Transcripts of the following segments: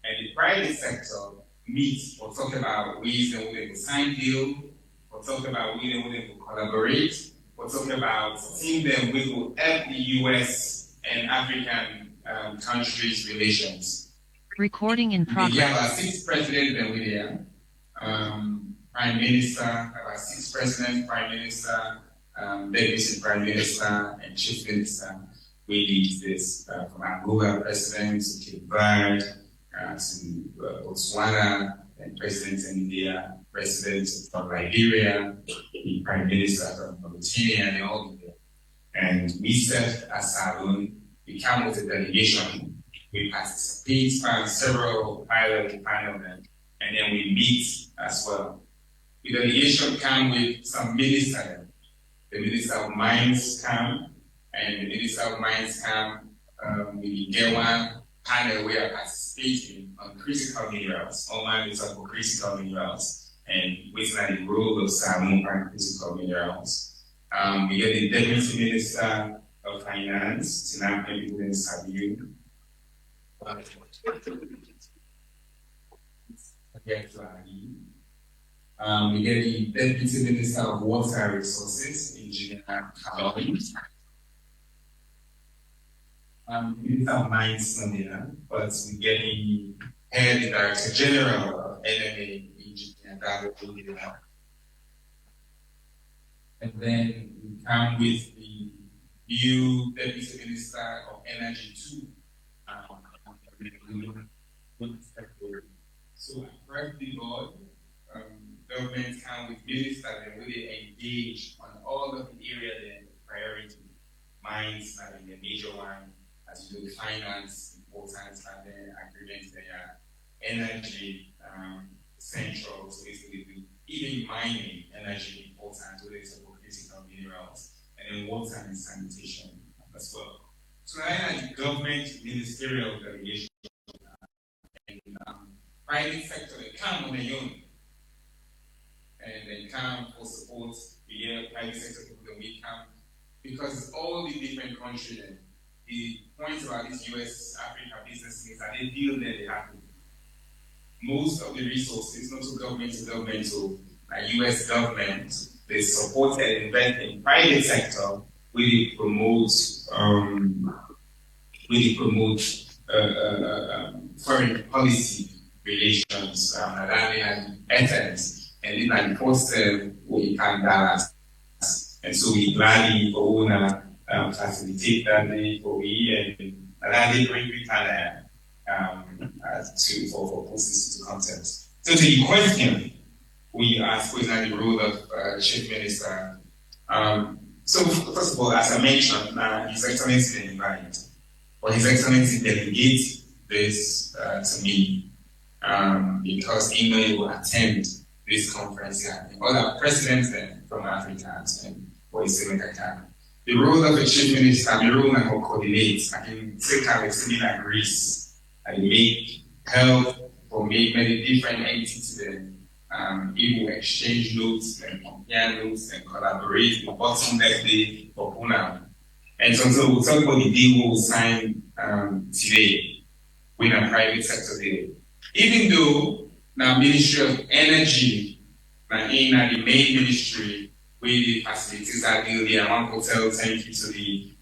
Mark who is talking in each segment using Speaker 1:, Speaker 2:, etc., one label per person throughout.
Speaker 1: And the private sector meets or talk about ways that we can sign deal, or talk about ways that we can collaborate, or talk about things that we will help the US and African countries' relations.
Speaker 2: Recording in progress.
Speaker 1: We have our 6th president that we're there. Prime Minister, our 6th President, Prime Minister, Deputy Prime Minister, and Chief Minister. We lead this from Angola President to Cape Verde, to Botswana, and President in India, President from Liberia, the Prime Minister from Mauritania, and all of them. And we serve as Salon. We come with a delegation. We participate in several high-level panels, and then we meet as well. The delegation come with some ministers. The Minister of Mines come, and the Minister of Mines come with the Gewa panel we are participating on critical minerals. All mine is for critical minerals, and which are the role of Salmon and critical minerals. We get the Deputy Minister of Finance, Tina Pembe Sabiu. We get the Deputy Minister of Water Resources, Engineer Kalon. Minister of Mines, Moinina, but we get the Head Director General of NMA, Engineer Kalon. And then we come with the new Deputy Minister of Energy too. So across the board, government come with ministers and really engage on all of the areas and priority. Mines are the major one, as you know, finance, important, and then agreements there. Energy, central, so basically even mining, energy important, whether it's about critical minerals, and then water and sanitation as well. So I had the government ministerial delegation and private sector, they come on their own. And they come for support, the private sector people that we come, because all the different countries, and the point about these US Africa businesses is that they deal there, they happen. Most of the resources, not to governmental, US government, they support and invest in private sector, really promote foreign policy relations, and ethics. And in the first we can Dallas. And so we gladly facilitate that for we and gladly bring Britannia for poses to content. So to the question we asked was the role of Chief Minister. So first of all, as I mentioned, His Excellency didn't invite, but His Excellency delegates this to me because he know he will attend this conference here. Other presidents from Africa and Moinina. The role of a chief minister, the role I can coordinate. I can take out a similar Greece. I make help or make many different entities then. It will exchange notes and compare notes and collaborate the bottleneck day for Puna. And so we'll talk about the deal we'll sign today with a private sector deal. Even though now Ministry of Energy, in the main ministry, we facilities that deal there. I want to tell thank you to the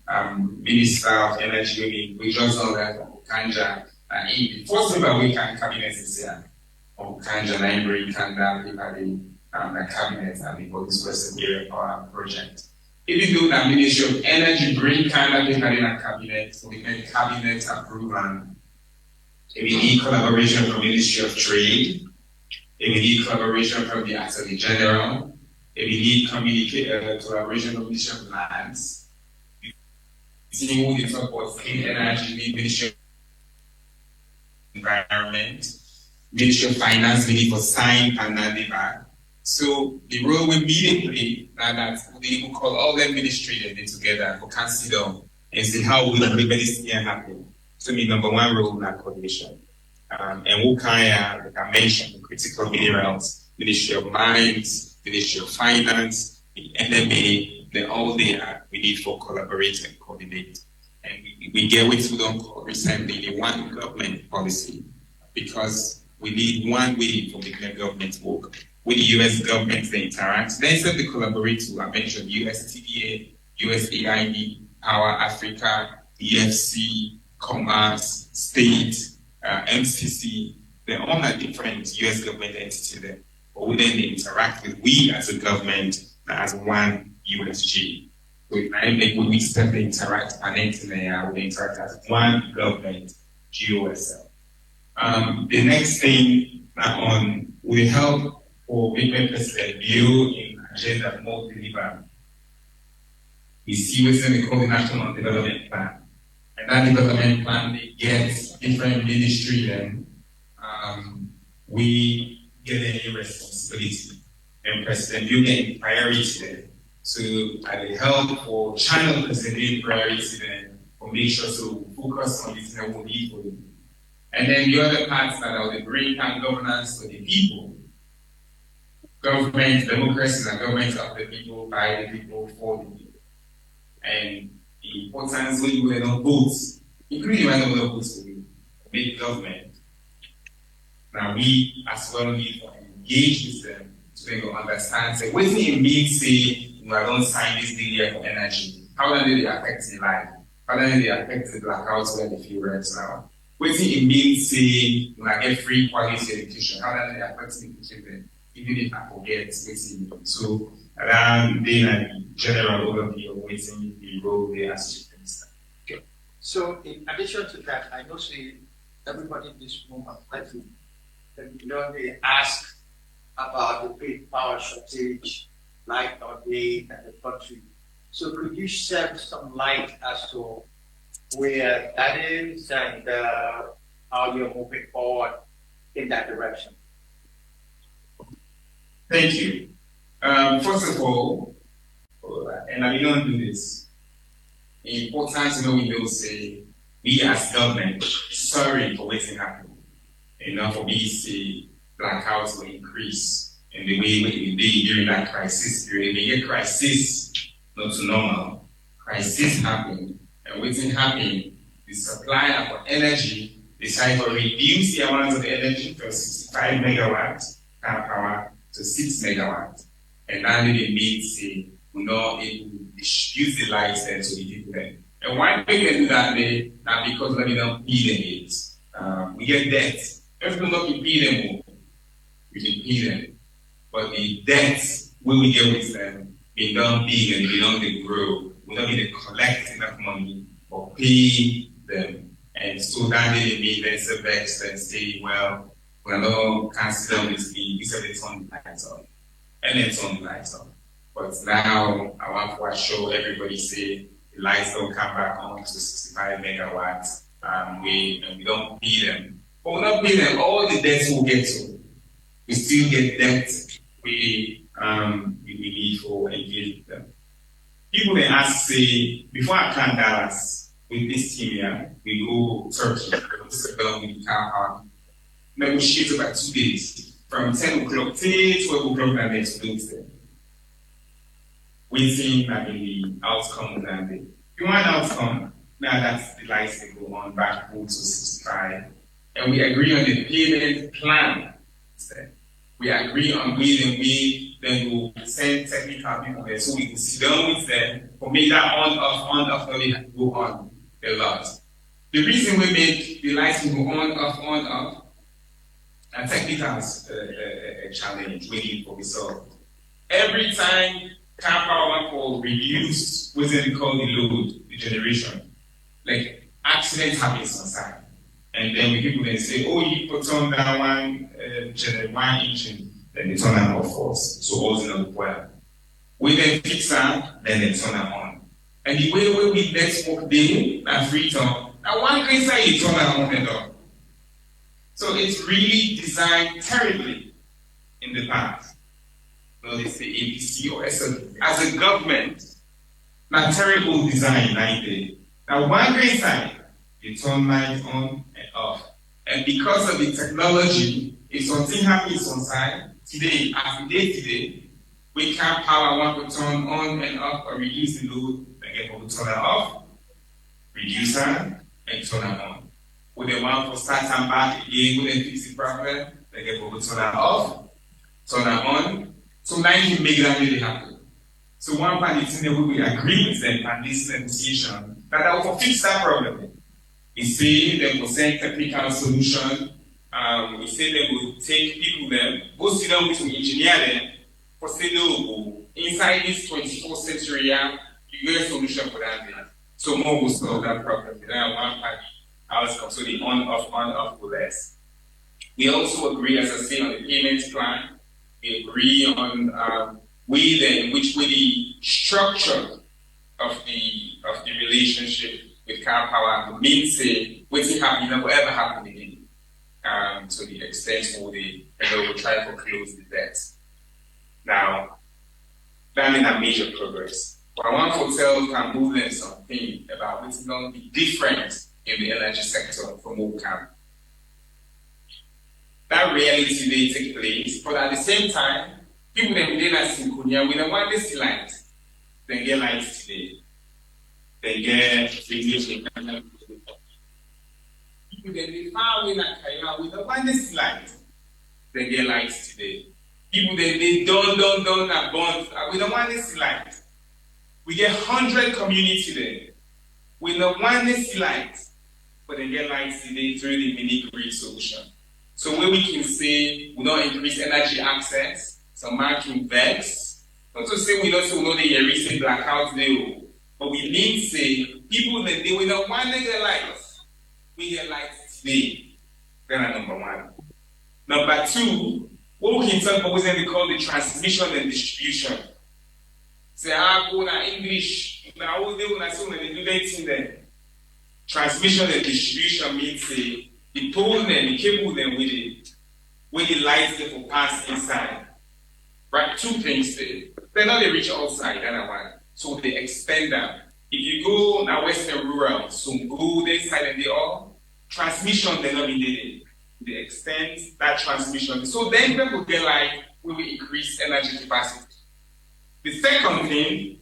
Speaker 1: Minister of Energy, we just know that Kanja. The first member we can cabinet is here. Kanja, Library, Kanda, the cabinet, and the this Western area power project. Even though the Ministry of Energy bring Kanda in a cabinet, so we can cabinet approval. We need collaboration from Ministry of Trade. We need collaboration from the Attorney General. We need collaboration from Ministry of Lands. We need talk about clean energy, we need Ministry of Environment, Ministry of Finance, we need for sign and deliver. So the role we immediately that we will call all them ministry together for consider and see how we make this thing happen. So the number one role in that coordination. And what kind of, like I mentioned, the critical minerals, Ministry of Mines, Ministry of Finance, the NMA, they're all there. We need for collaborate and coordinate. And we get what we don't call recently the one government policy. because we need one way for making the government work. With the US government, they interact. Then instead they collaborate to, I mentioned USTDA, USAID, Power Africa, EFC, Commerce, State, MCC. They're all a different US government entity there. But then they interact with we as a government as one USG. So when we start to interact and we interact as one government, GOSL. The next thing will help for Women President build in agenda more deliver. We see what's we call the National Development Plan. And that development plan, they get different ministry and we get any responsibility. And President you get priority there. So I will help for channel President priority then for make sure so focus on this that will be for you. And then the other parts that are the bring and governance for the people. Government, democracy, and government of the people, by the people, for the people. And the importance when you were not votes, including when you were not votes for big government. Now we as well need to engage with them so they will understand. Say, what do it mean say I don't sign this deal here for energy? How do they affect their life? How do they affect the blackouts where they feel right now? What do it mean say I get free quality education? How do they affect the children? Even if I forget what's so around being a general overview of what's the role they as chief minister.
Speaker 2: Okay. So in addition to that, I know everybody in this room has they ask about the big power shortage, light or day in the country. So could you shed some light as to where that is and how you're moving forward in that direction?
Speaker 1: Thank you. First of all, and I don't do this, important to know we will say, we as government, sorry for what's happening. For me to say blackouts will increase in the way we did during that crisis period. The crisis, not to normal, crisis happened, and what's happening, the supply of energy decided to reduce the amount of energy from 65 megawatts power to 6 megawatts. And now they need to not able to distribute the lights then to the people then. And why we can do that day? Now because we don't pay them it. We get debt. If we don't pay them more, we can pay them. But the debts when we get with them, they don't big and they don't grow. We don't need to collect enough money or pay them. And so that they need them to vex and say, well, we don't consider this fee, we said it's on the lights on. And it's on the lights on. But now I want to show everybody say the lights don't come back on to 65 megawatts. We don't pay them. But we don't pay them, all the debts we'll get to. We still get debt we need for engaging them. People then ask, say, before I come Dallas with this team here, we go Turkey, we can negotiate about 2 days, from 10 o'clock till 12 o'clock that next Wednesday. Waiting that the outcome of that day. If you want an outcome, now that's the lights that go on back home to 65. And we agree on the payment plan. We agree on we then we'll send technical people there so we can sit down with them or make that on off, go on a lot. The reason we make the lights go on off, and technicals a challenge waiting for solved. Every time car power will reduce within the load, the generation, like accidents happens on site. And then we people then say, oh, you put on that one engine, then they turn it off first. So all in the well. We then fix that, then they turn it on. And the way we let's work day and free time, now one can say you turn it on and off. So it's really designed terribly in the past. Well, they say ABC or SL. As a government, not terrible design like that. Now one great side, you turn lights on and off. And because of the technology, if something happens on site, today, we can power one to turn on and off or reduce the load, again, we turn it off, reduce that, and turn it on. With the one for start and back again, we then fix the problem, they get over turn that off, turn that on. So now you can make that really happen. So one part is in the way we agree with them and this negotiation that will fix that problem. We say they will send technical solution. We say they will take people there, go sit down with an engineer them, for say no, inside this 24th century, you get a solution for that thing. So more will solve that problem. Then one party, outcome. So the on-off will less. We also agree, as I say, on the payment plan. We agree on which way the structure of the relationship with car power means say what's happening never ever happen again. To the extent where they will try to close the debt. Now, that means a major progress. But I want to tell Cambodians something about what's going to be different in the energy sector from OCAM. That reality they take place, but at the same time, people that we like Synconia, we don't want this light. They get lights today. They get radiation. People that they far away like Kaya, we don't want this light. They get lights today. People that they don't and bond, we don't want this light. We get 100 communities today. We don't want this light, but they get lights today through the mini grid solution. So where we can say we don't increase energy access, some man can vex. Not to say we don't say we know the recent blackout there, but we need to say people that they will not want to get lights. We get lights today. That's number one. Number two, what we can talk about is what we call the transmission and distribution. Say, go na English, now all they will assume that they do that thing there. Transmission and distribution means the pole and the cable then with the lights they will pass inside. Right? Two things there. They're not they reach outside, another one. So they expand them. If you go now Western rural, so go this side and they all transmission they not be needed. They extend that transmission. So then people get like we will increase energy capacity. The second thing,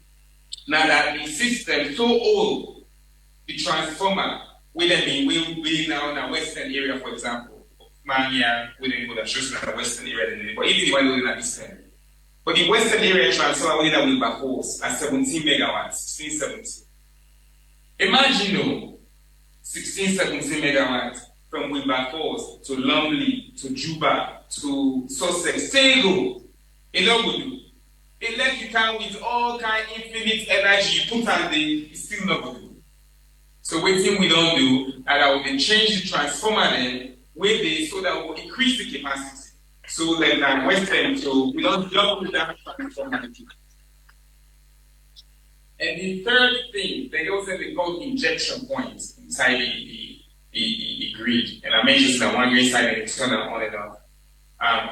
Speaker 1: now that the system is so old, the transformer, we will be now in the Western area, for example. Mania, we didn't go to the Western area, but even the one in the Eastern. But the Western area transformer we will back force at 17 megawatts, 16, 17. Imagine 16, 17 megawatts from Wilberforce to Lumley to Juba to Sussex. Sengeh, it will do. Electrical with all kind infinite energy you put on it's still not good. So one thing we don't do, and I will change the transformer then with this so that we will increase the capacity. So like that Western, so we don't double that transformer. And the third thing, they also they call injection points inside the grid. And I mentioned that one grid side and turn it on and off.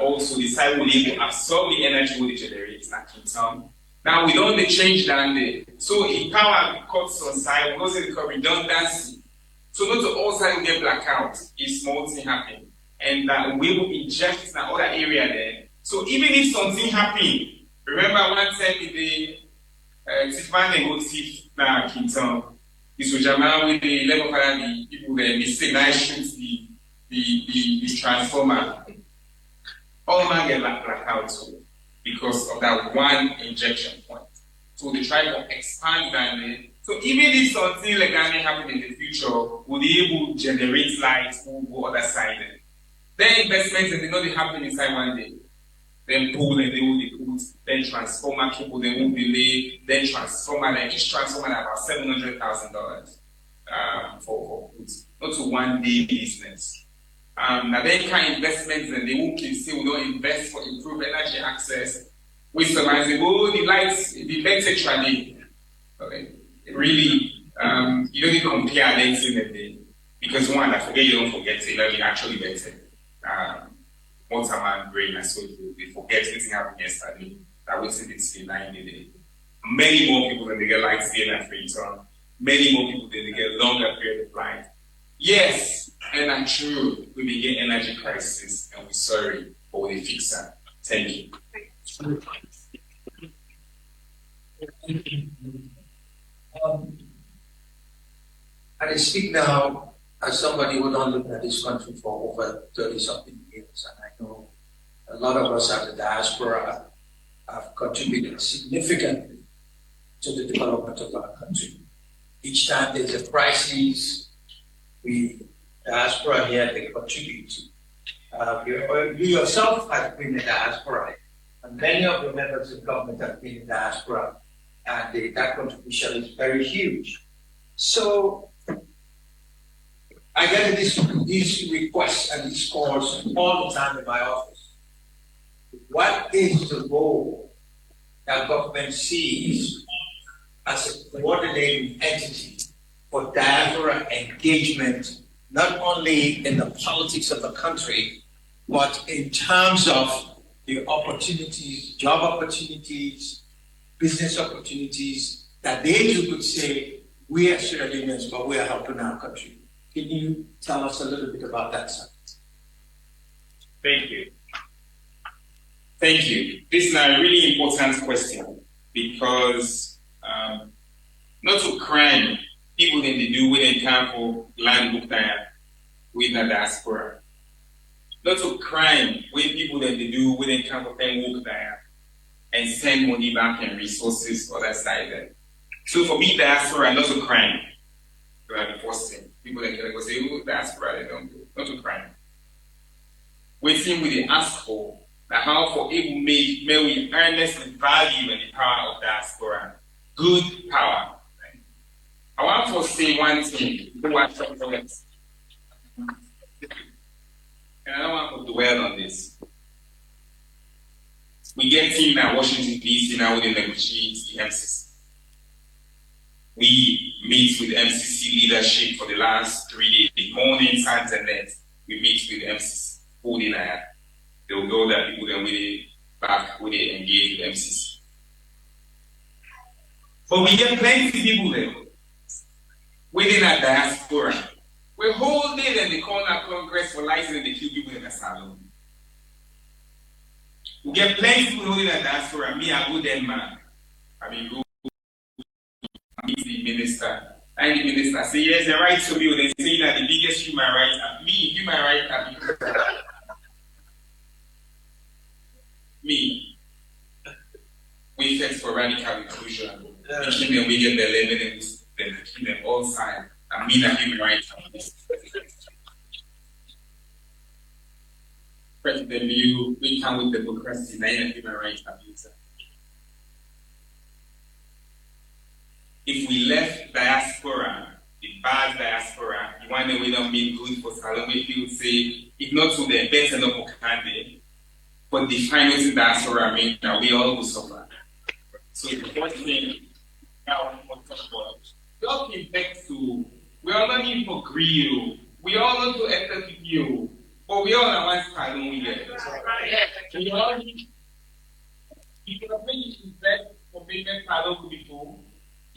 Speaker 1: Also, the side will able to absorb the energy with the generator in turn. Now we don't change that there. So if power cuts on side, we also call redundancy. So not to all sides will get blackout if small thing happen. And that we will inject in another area there. So even if something happen, remember one time in the Tiffany go thief na Kinton, this was Jamal with the level of the people that mistake now shoot the transformer. All man get blackout too because of that one injection point. So they try to expand that. So even if something like that may happen in the future, we'll be able to generate light or go other side. Then investments and they know they happen inside one day. Then pole and they will put, then transformer cable, they will delay, then transformer, then each transformer about $700,000 for goods. Not to one day business. Now then kind of investments and they will say we don't invest for improved energy access. We surmise the lights, the better trading. Okay. Really, you don't need to compare lights in the day. Because one, I forget you don't forget it, let me actually better. Once a man brain, so they forget anything happened yesterday. That was in the 9 day. Many more people than they get lights here and free turn. Many more people than they get longer period of life. Yes, and I'm true, we may get energy crisis and we're sorry, but we'll fix that. Thank you.
Speaker 2: I speak now as somebody who don't live in this country for over 30-something years, and I know a lot of us at the diaspora have contributed significantly to the development of our country. Each time there's a crisis, we diaspora here, they contribute. You yourself have been in diaspora, and many of the members of government have been in diaspora, and that contribution is very huge. So I get these requests and these calls all the time in my office. What is the role that government sees as a coordinating entity for diaspora engagement, not only in the politics of the country, but in terms of the opportunities, job opportunities, business opportunities, that they too could say, we are Sierra Leoneans, but we are helping our country. Can you tell us a little bit about that, sir?
Speaker 1: Thank you. Thank you. This is a really important question because not to crime people in the do within time for land book there with the diaspora. Not to crime with people that they do within time for them work there and send money back and resources other side there. So for me, diaspora, not to crime. The first thing. People that can go say, oh, diaspora, they don't do. Not to crime. Waiting with the ask for that how for able may we earnestly value and the power of diaspora. Good power. Right? I want to say one thing. And I don't want to dwell on this. We get team at Washington, D.C. now with the negotiations, the MCC. We meet with MCC leadership for the last 3 days, morning, times, and night. We meet with MCC, holding a they'll go that people then we back when they engage with MCC. But we get plenty of people there within a diaspora. We hold it and they call our Congress for license and they kill people in the salon. We get plenty of people holding a diaspora. Me, I go Denmark. I mean, go meet the minister. And the minister say, yes, the right to me. They say that the biggest human right, human right, me. We fight for radical inclusion. We keep them, we get the evidence, then keep them all sides. I mean, a human rights. President Liu, we come with democracy, not a human rights abuser. If we left diaspora, the bad diaspora, you want to we don't mean good for Salome, people say, if not to the better not for Kande, but the finance diaspora mean that we all will suffer. So the first thing I want to talk about, we all came back to, we all not need for grill, we all not to enter you, but we all are one side, don't we get? We all need, if you have made invest for payment pardon people,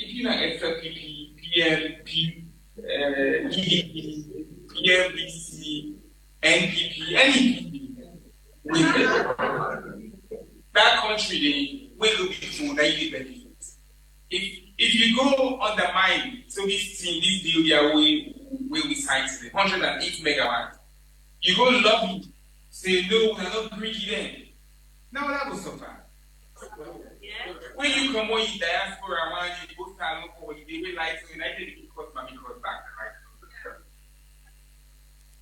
Speaker 1: if you not SLPP, PLP, PDP, PLBC, NPP, any with that country, they will be people that you benefit. If you go undermine, so this team, this deal, they will be signed today, 108 megawatts. You go lobby, say no, we're not greedy then. Now that will suffer. Yeah. When you come on in diaspora, man, you go stand up for they will like to United because mommy goes back. Right?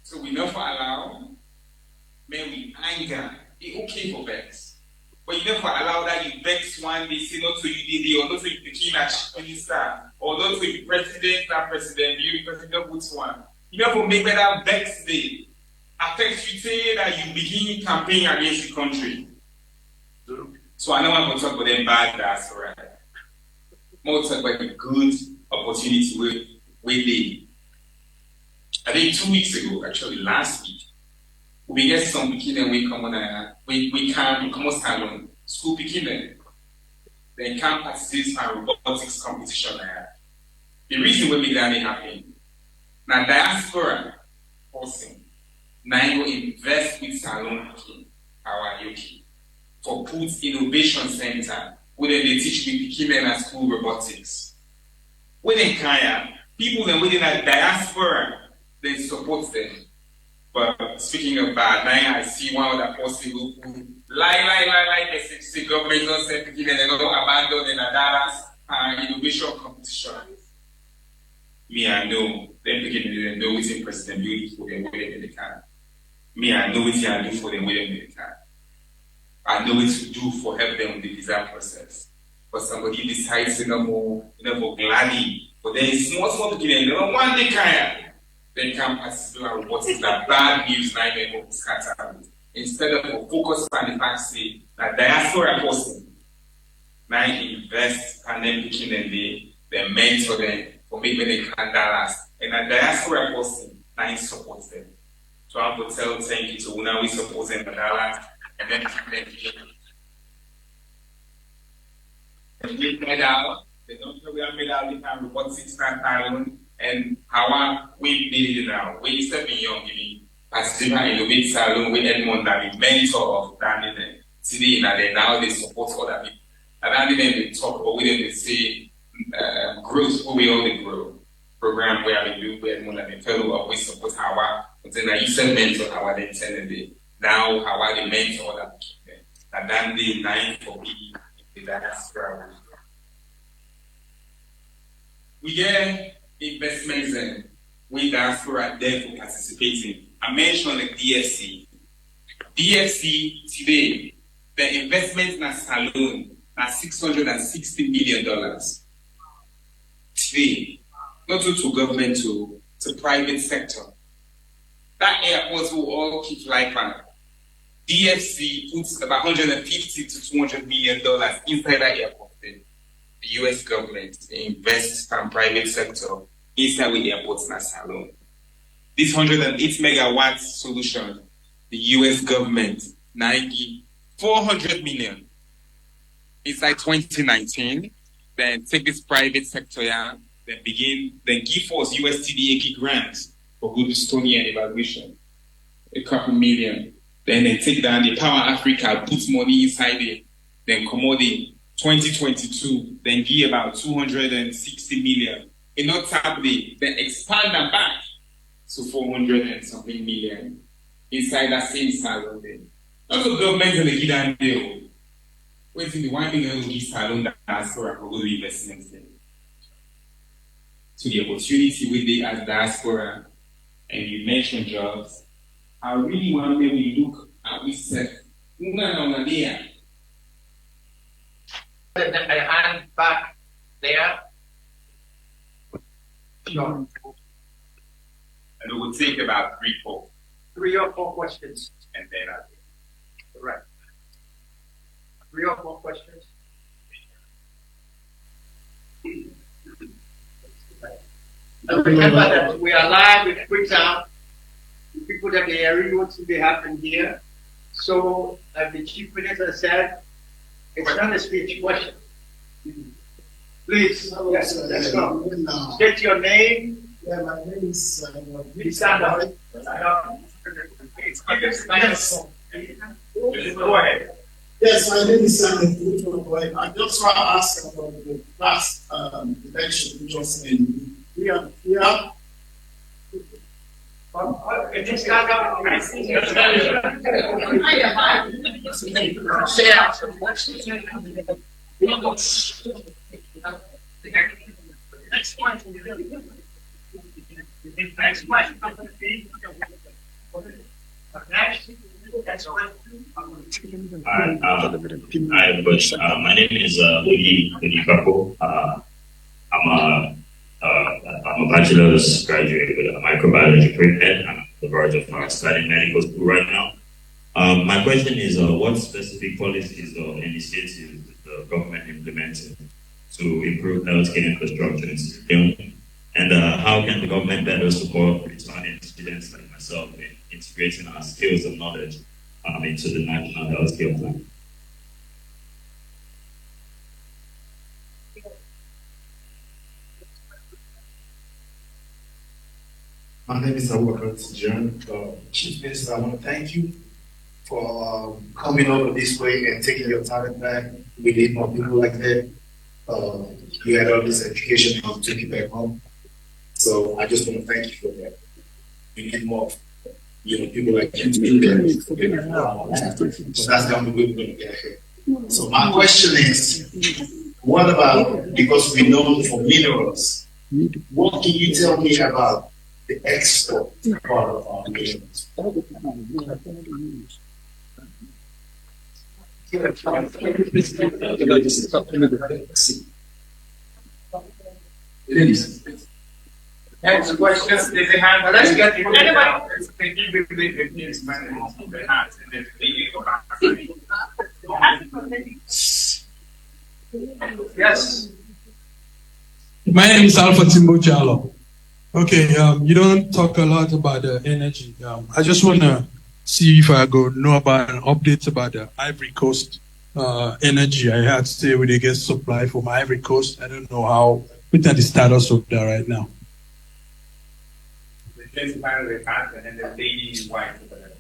Speaker 1: So we never allow, may we anger. It's okay for vex. But you never allow that you vex one day, say not to you, or not to you the king as minister, or not to you president, that president, you because you don't put one. You never make that vex day. Affects you say that you begin campaigning against the country. So I know I'm going to talk about them bad diaspora. More talk about the good opportunity where they. I think 2 weeks ago, actually last week, we get some beginning we come on we come on salon, school beginning. Then come participate in robotics competition. The reason we make that happen. Now diaspora person. Now you invest with Salon our UK for Put Innovation Center, where they teach me Pikimen at school robotics. Within Kaya, people that within a diaspora, then support them. But speaking of bad, now I see one other person who lie, message the government not send people and not abandon in Adalas innovation competition. Me, I know, them beginning know what's in President do for them where they can. Me, I know what I do for them where they can. I know what to do for help them with the visa process. But somebody decides to more gladly. But then it's small beginning, one day then can participate on what is that bad news now they go scatter. Instead of focus on the fact say that diaspora person now invest and then picking them they mentor them for maybe they can last. And a diaspora person now supports them. So I would tell thank you to Una we support them Dallas and then we made out, they don't know we are made out, we can report 6,000 and how we did it now. We step in young, participate in the big salon with Edmond that the mentor of Danny today, and now they support other people. And then they talk about with them, they say growth, who we all the grow program where we do with Edmond and the fellow of we support our, but then I used to mentor our then tell them now how they mentor other people. And then the 9 for me in the diaspora. We get investments and we diaspora there for participating. I mentioned the DFC. DFC today, the investment in a salon is $660 million. Today, not to government, to private sector. That airport will all keep life on. DFC puts about $150 to $200 million inside that airport. The US government invests from private sector inside with airports in salon. This 108 megawatts solution, the US government, 400 million inside 2019, then take this private sector, then give us USTDA grants for good Estonian evaluation, a couple million. Then they take down the Power Africa, put money inside it, then commodity 2022, then give about 260 million. In not tap then expand them back to 400 and something million inside that same salon then. Also government in the Gidan deal. Waiting the 1 million will give salon that diaspora for good investments then. So the opportunity with the as diaspora, and you mentioned jobs, I really want me we look at we said,
Speaker 2: I hand back there. Sure.
Speaker 1: And it will take about
Speaker 2: 3 or 4 questions.
Speaker 1: And then
Speaker 2: Correct. 3 or 4 questions. Remember that we are live with quick sound. The people that they are really want to be happening here. So, like the Chief Minister said, it's not a speech question. Please, yes, let's go. State your name.
Speaker 3: Yeah, my name is
Speaker 2: Please stand up. Go ahead.
Speaker 3: Yes, my name is Sengeh. I just want to ask about the last election which was in here.
Speaker 4: My name is Udi Kako. I'm a bachelor's graduate with a microbiology premed. I'm on the verge of studying medical school right now. My question is, what specific policies or initiatives is the government implementing to improve healthcare infrastructure in Leone? And how can the government better support returning students like myself in integrating our skills and knowledge into the national healthcare plan?
Speaker 3: My name is Abubakar Tijan. Chief Minister, I want to thank you for coming over this way and taking your talent back. We need more people like that. You had all this education and you took it back home. So I just want to thank you for that. we need more, people like you to be there. So that's the only way we're going to get ahead. So my question is, what about, because we know for minerals, what can you tell me about the export part of our minerals?
Speaker 1: Next question, there's a hand. Let's get you. Yes.
Speaker 5: My name is Alpha Timbo Jalo. Okay, you don't talk a lot about the energy. I just want to see if I go know about an update about the Ivory Coast energy. I had to say we they get supply from Ivory Coast. I don't know how, what's the status of that right now.
Speaker 1: And the lady in white over there.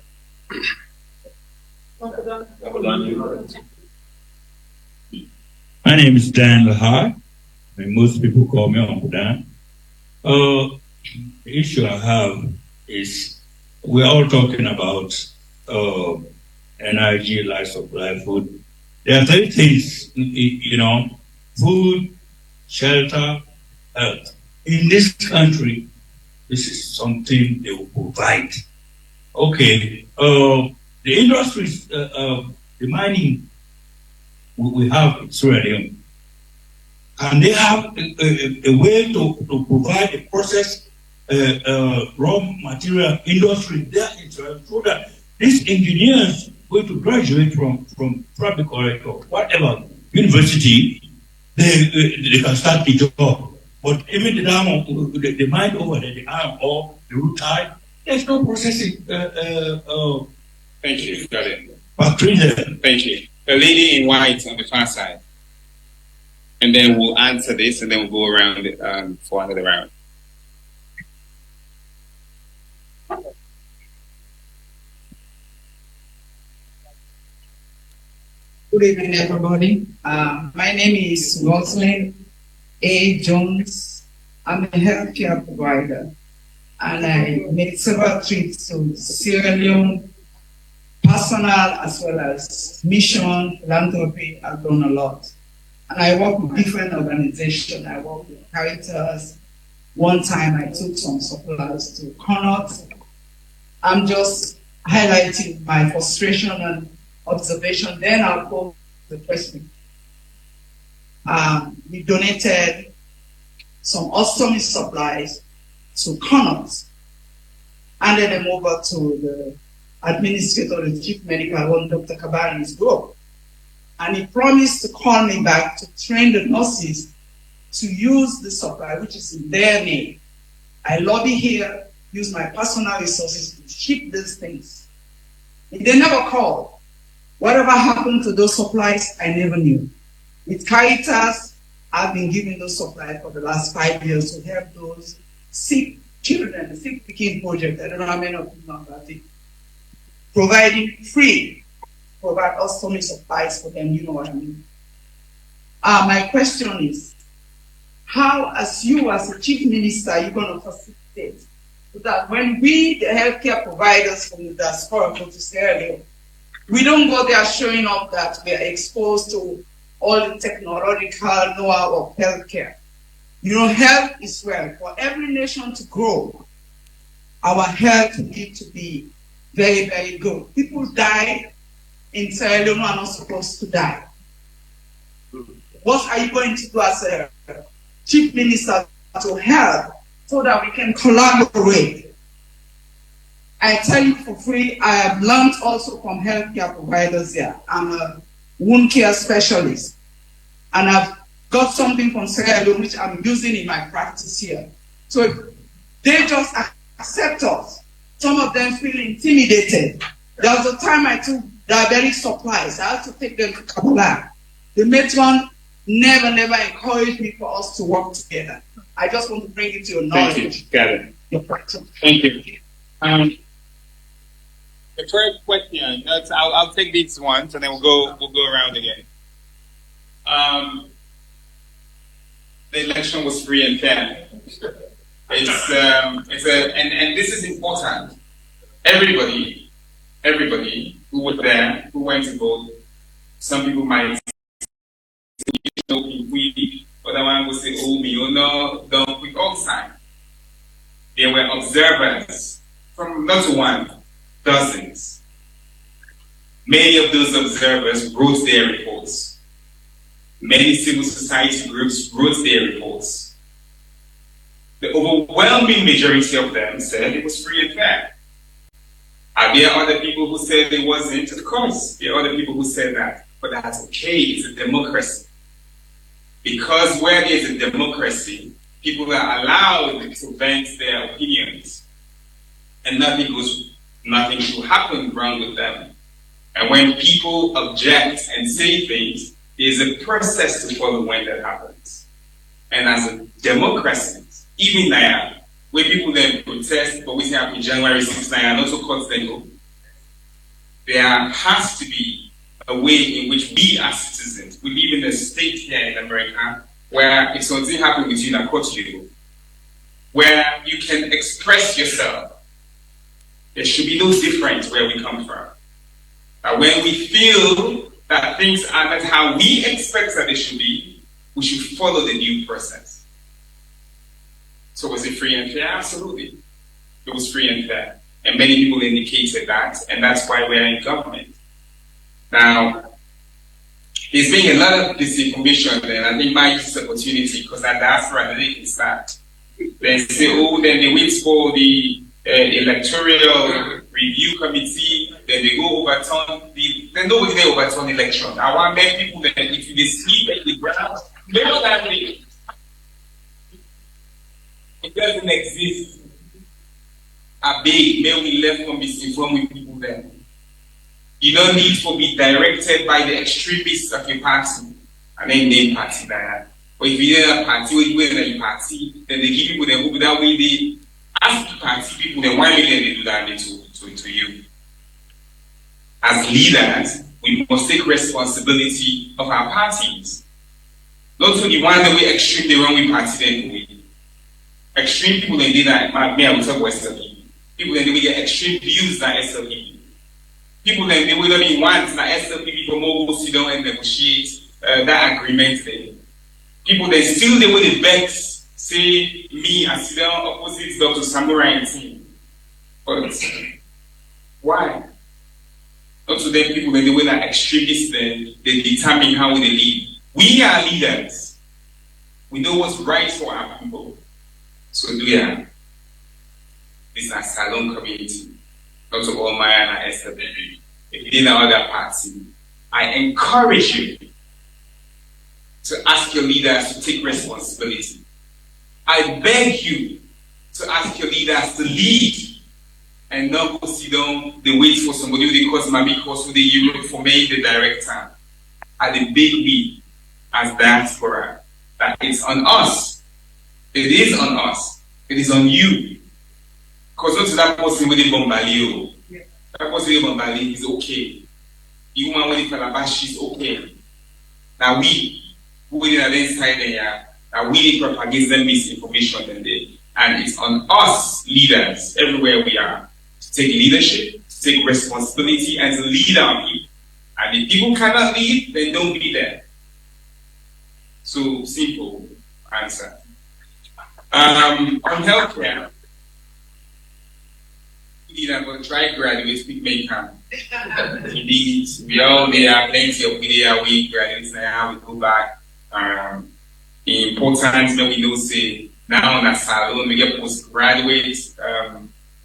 Speaker 6: My name is Dan Lahar, and most people call me Uncle Dan. The issue I have is we're all talking about energy, life supply, food. There are 3 things, food, shelter, health. In this country, this is something they will provide. Okay, the industries, the mining we have in Sierra Leone, and they have a way to provide a process raw material industry there in Sierra Leone, so that these engineers going to graduate from public or whatever university, they can start the job. But even the diamond, the mine over there, the iron ore, the rutile, there's no processing.
Speaker 1: Thank you, got it.
Speaker 6: Factory there.
Speaker 1: Thank you. The lady in white on the far side. And then we'll answer this and then we'll go around for another round.
Speaker 7: Good evening, everybody. My name is Rosalind A. Jones. I'm a healthcare provider, and I made several trips to Sierra Leone, personal as well as mission, philanthropy. I've done a lot. And I work with different organizations. I work with Caritas. One time I took some supplies to Connaught. I'm just highlighting my frustration and observation. Then I'll go to the question. We donated some ostomy supplies to Connaught, handed them over to the administrator, the chief medical one, Dr. Kabari's group. And he promised to call me back to train the nurses to use the supply, which is in their name. I lobby here, use my personal resources to ship these things. They never called. Whatever happened to those supplies, I never knew. With Caritas, I've been giving those supplies for the last 5 years to help those sick children, the Sick Picking Project. I don't know how many of you know about it. Providing free, provide ostomy supplies for them, you know what I mean. My question is, how, as you as a chief minister, you're going to facilitate so that when we, the healthcare providers from the diaspora, go to Sierra Leone, we don't go there showing up that we are exposed to all the technological know-how of healthcare. You know, health is wealth. For every nation to grow, our health needs to be very, very good. People die in Sierra Leone are not supposed to die. What are you going to do as a chief minister to help so that we can collaborate? I tell you for free, I have learned also from healthcare providers here. I'm a wound care specialist, and I've got something from Sierra Leone which I'm using in my practice here. So if they just accept us. Some of them feel intimidated. There was a time I took diabetic supplies. I had to take them to Kabbalah. The matron never encouraged me for us to work together. I just want to bring it to your knowledge.
Speaker 1: Thank you. Got it.
Speaker 7: Your practice.
Speaker 1: Thank you. The first question. I'll take these ones, and then we'll go around again. The election was free and fair. And this is important. Everybody who was there, who went to vote, some people might say, we, other one would say, oh, me, oh, no, don't we all sign. There were observers from not one, dozens. Many of those observers wrote their reports. Many civil society groups wrote their reports. The overwhelming majority of them said it was free and fair. Are there other people who said it wasn't? Of course, there are other people who said that. But that's okay, it's a democracy. Because where there's a democracy, people are allowed to vent their opinions. And nothing should happen wrong with them. And when people object and say things, there's a process to follow when that happens. And as a democracy, even now, where people then protest, but we say after January 6th, and also cut them off, there has to be a way in which we as citizens, we live in a state here in America, where if something happens with you in a court level, where you can express yourself. There should be no difference where we come from. When we feel that things are not how we expect that they should be, we should follow the due process. So was it free and fair? Absolutely. It was free and fair. And many people indicated that, and that's why we're in government. Now, there's been a lot of disinformation, and I think my use opportunity, because that diaspora, they can start. They say, oh, then they wait for the electoral review committee, then they go overturn then nobody they overturn election. I want many people that if they sleep at the ground, they don't have it. It doesn't exist. I beg, may we learn from misinforming people then. You don't need to be directed by the extremists of your party. And then name party that. But if you don't have party, or you in a party, then they give people the hope that way they ask the party people, then why million they do that to you? As leaders, we must take responsibility of our parties. Not to the one that we extreme the wrong way party then we. Extreme people then did that, me I will talk about SLP. People then they get extreme views that SLP. People then they will not be ones that SLP people more go sit down and negotiate that agreement then. People then still they will vex, say me as sit down opposite Dr. Samurai and team. But why? Not to them people then they will not extremists then they determine how they live. We are leaders. We know what's right for our people. So do ya. This is a Salon community. Not to all my and SLP. If you didn't know other party, I encourage you to ask your leaders to take responsibility. I beg you to ask your leaders to lead and not go sit down, they wait for somebody who they cause Mami cause who they Europe for me the director. At the big we as diaspora that it's on us. It is on us. It is on you. Because not to that person with the bombalio. That person with the bombalio is okay. The woman with the calabash is okay. Now we who are on the inside there, that we propagate them misinformation and it's on us leaders everywhere we are to take leadership, to take responsibility and to lead our people. And if people cannot lead, then don't be there. So simple answer. On healthcare, we need to try graduates quick make come. Indeed, we all there are plenty of we graduates now, we go back. Important that we know say now on a salon we get postgraduate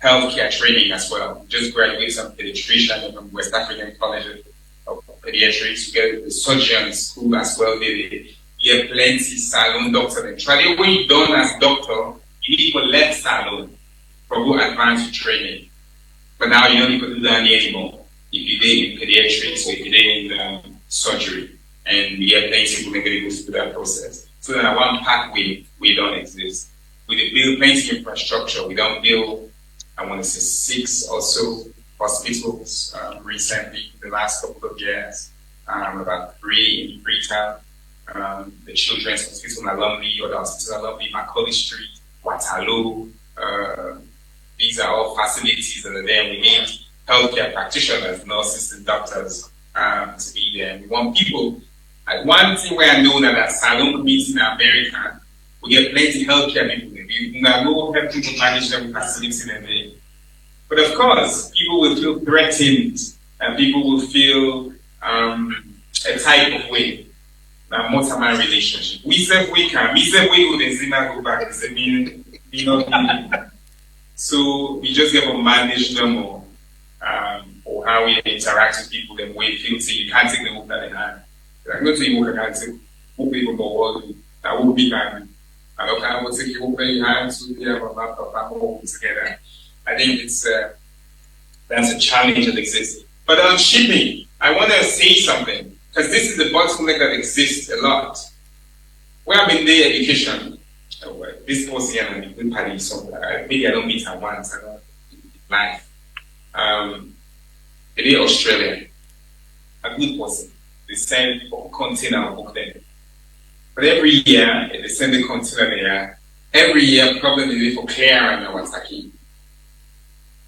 Speaker 1: healthcare training as well. Just graduate some pediatrician from West African College of Pediatrics. We get the surgeon school as well. They get plenty salon doctor. Then try when you done as doctor, you need to left salon for go advanced training. But now you don't need to do that anymore. If you're in pediatrics or if you're in surgery. And we have plenty of people that go through that process. So that one pathway we don't exist. We build plenty of infrastructure. We don't build, I want to say 6 or so hospitals recently, the last couple of years. About 3 in Freetown. The Children's Hospital in Alumni or the Hospital Alumni, Macaulay Street. Waterloo. These are all facilities that are there. We need healthcare practitioners, nurses, and doctors to be there. We want people. One thing where I know that at Salon community in America, we get plenty of healthcare people. We have no help people manage them facilities in there. But of course, people will feel threatened, and people will feel a type of way. Now, what's my relationship? We said we can. We said we would go back. It's mean, you know. So we just have to manage them or how we interact with people. Then we feel you can't take the book that in hand. I'm not saying you can't take book people more. That will be done. I don't know what take you open your hands to be able to together. I think it's that's a challenge that exists. But on shipping, I want to say something because this is the bottleneck that exists a lot. We have been there education. This person here and good party, so maybe I don't meet her once. I don't life. In Australia, a good person. They send a container of book them. But every year they send the container there. Every year, problem is for clearing and what's key.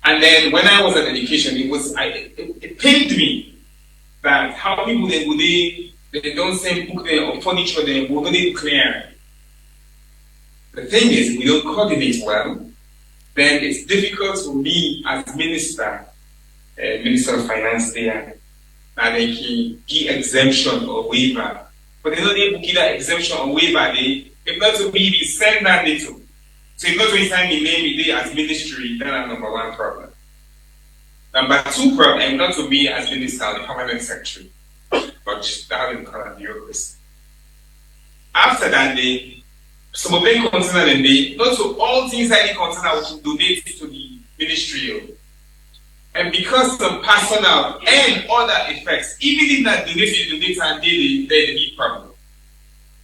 Speaker 1: And then when I was at education, it pained me that how people they don't send book there or furniture there, we're going to clear. The thing is, if we don't coordinate well, then it's difficult for me as Minister of Finance there, and they can give exemption or waiver. But they're not able to give that exemption or waiver. If not to be, they send that little. So if not to sign me name as ministry, that's number one problem. Number two problem, not to be as minister, the permanent secretary, but that having called a bureaucracy. After that, some of them consider them, not to all things that they consider which donate to the ministry. And because of personal and other effects, even if that donate and they're the big problem.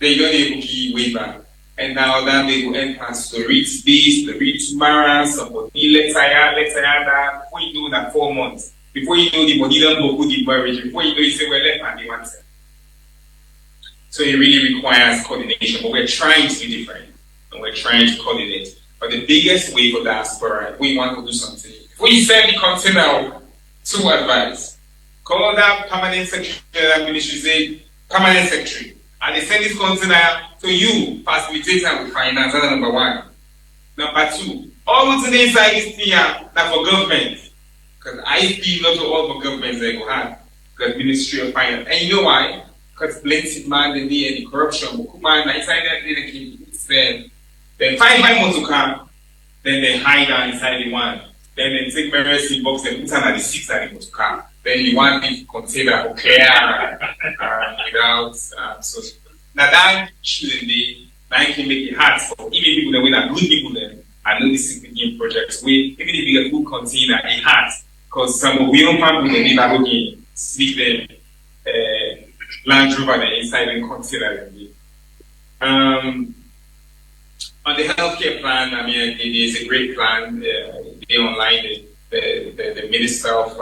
Speaker 1: They don't able to give waiver. And now that they will enter to read this, the read tomorrow, somebody let's that before you do that 4 months. Before you know the body don't go good in marriage, before you know you say, well, let's and they want it. So it really requires coordination, but we're trying to be different and we're trying to coordinate. But the biggest way for diaspora, we want to do something. Before you send the container to advice, call that permanent secretary, that ministry, say permanent secretary, and they send this container to you, facilitator with finance. That's number one. Number two, all what's inside this thing are for government, because I feel not all for governments they go have, because Ministry of Finance, and you know why? Because plenty man they need any corruption, but man inside that they can spend. Then 5 months to come, then they hide down inside the one. Then they take mercy box and put on the 6 that it to come. Then you want it to consider for clear without so now that shouldn't be that can make it hard for even people that we are good people then I know this is the projects we even if you get good container it hard because some of we don't find people they never go sleep them Land Rover the inside and consider them. On the healthcare plan, I mean, it is a great plan. They online the Minister of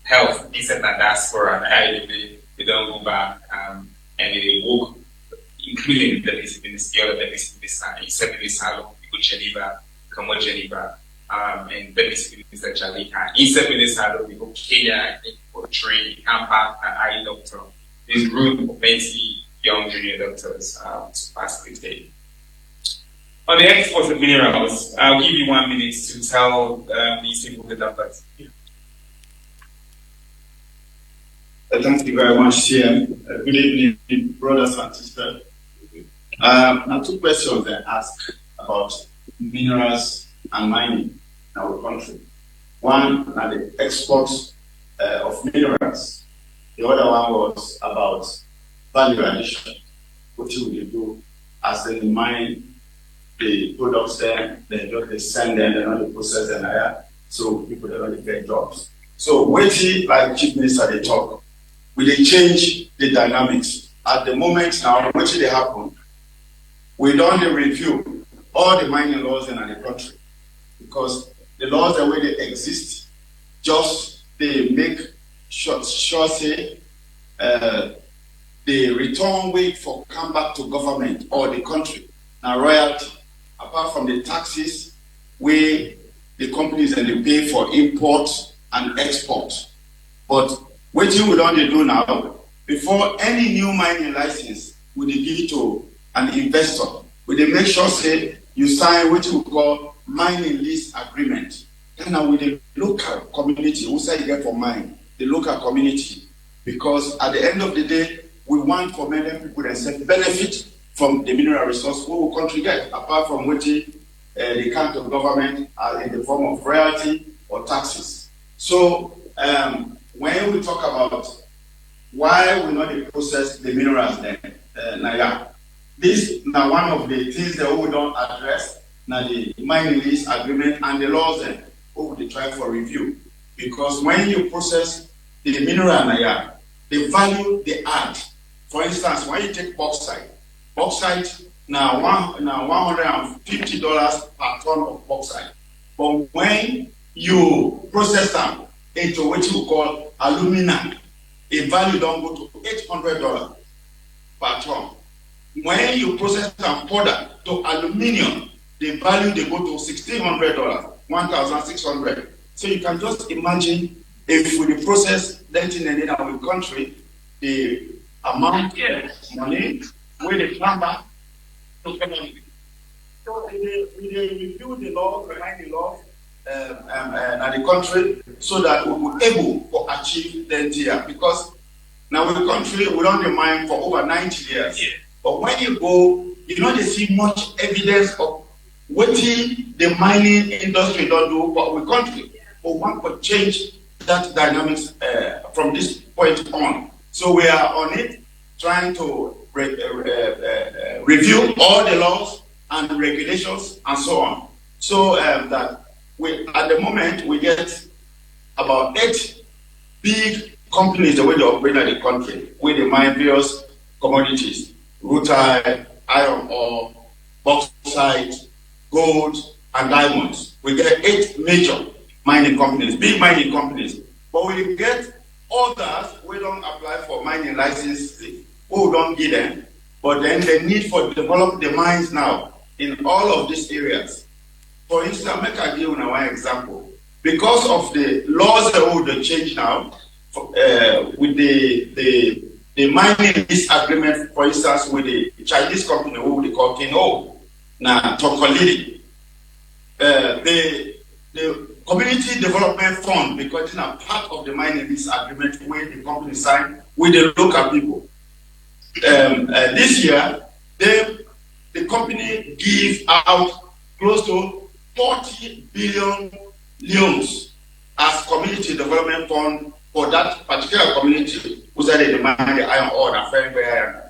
Speaker 1: Health, he said that diaspora, and they don't go back, and they work, including the Minister, the other Minister, he said Minister, people Geneva, come on Geneva, and the Minister Jalika, he said Minister, we go Kenya, I think, for training, Kampa, and eye doctor. There's room for plenty young junior doctors to facilitate. On the exports of minerals, I'll give you 1 minute to tell these people the numbers. Yeah.
Speaker 3: Thank you very much, CM. Good evening, brothers and sisters. Now, 2 questions I asked about minerals and mining in our country. One, now the exports of minerals. The other one was about value addition. What will you do as they mine the products there, then just they send them, then they process them there, so people don't get jobs. So waiting like Chief Minister they talk, will they change the dynamics? At the moment now, what they happen? We don't review all the mining laws in the country because the laws the way they exist, just they make sure say the return weight for come back to government or the country now royalty. apart from the taxes where the companies and they pay for import and export. But what we don't do now, before any new mining license will give to an investor, we make sure say you sign what we call mining lease agreement. And now with the local community, who say you get for mine, the local community, because at the end of the day, we want for many people themselves benefit from the mineral resource we will country get, apart from what the county government in the form of royalty or taxes. So when we talk about why we not process the minerals then, this now one of the things that we don't address now the mining lease agreement and the laws then we try for review, because when you process the mineral the value they add. For instance, when you take bauxite now $150 per ton of bauxite. But when you process them into what you call alumina, the value don't go to $800 per ton. When you process them further to aluminium, the value they go to $1,600, $1,600. So you can just imagine if we process that in our country, the amount of money where the number to come. So we review the law behind the law and the country so that we will be able to achieve the year. Because now in the country we don't mine for over 90 years. Yeah. But when you go, you don't see much evidence of what the mining industry don't do for our country. But one could change that dynamics from this point on. So we are on it, trying to review all the laws and regulations and so on. So that at the moment we get about 8 big companies the way they operate in the country, where they mine various commodities, rutile, iron ore, bauxite, gold, and diamonds. We get 8 major mining companies, big mining companies. But we get others we don't apply for mining license, who don't give them, but then the need for develop the mines now in all of these areas. For instance, make I give you one example. Because of the laws that will change now, with the mining lease agreement, for instance, with the Chinese company who they call Kino, now Tokolili, the Community Development Fund, because it's a part of the mining lease agreement where the company signed with the local people. This year, the company gives out close to 40 billion loans as community development fund for that particular community who said they demand the iron ore and very iron.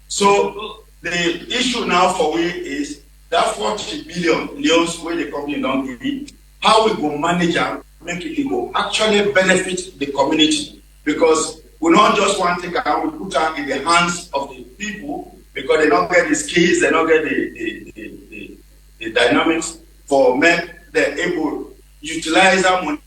Speaker 3: So the issue now for we is that 40 billion loans where the company don't give it, how we go manage and make it go actually benefit the community, because we not just want to take and we put them in the hands of the people because they don't get the skills, they don't get the dynamics for make them able to utilize that money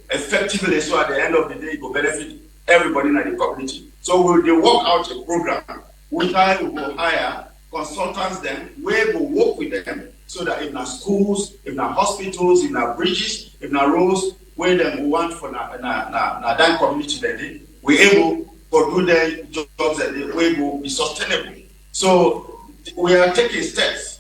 Speaker 3: effectively, so at the end of the day it will benefit everybody in the community. So we will work out a program which I will hire consultants then, where we will work with them so that in our schools, in our hospitals, in our bridges, in our roads, where them we want for that community then, we're able to do their jobs that the way will be sustainable. So we are taking steps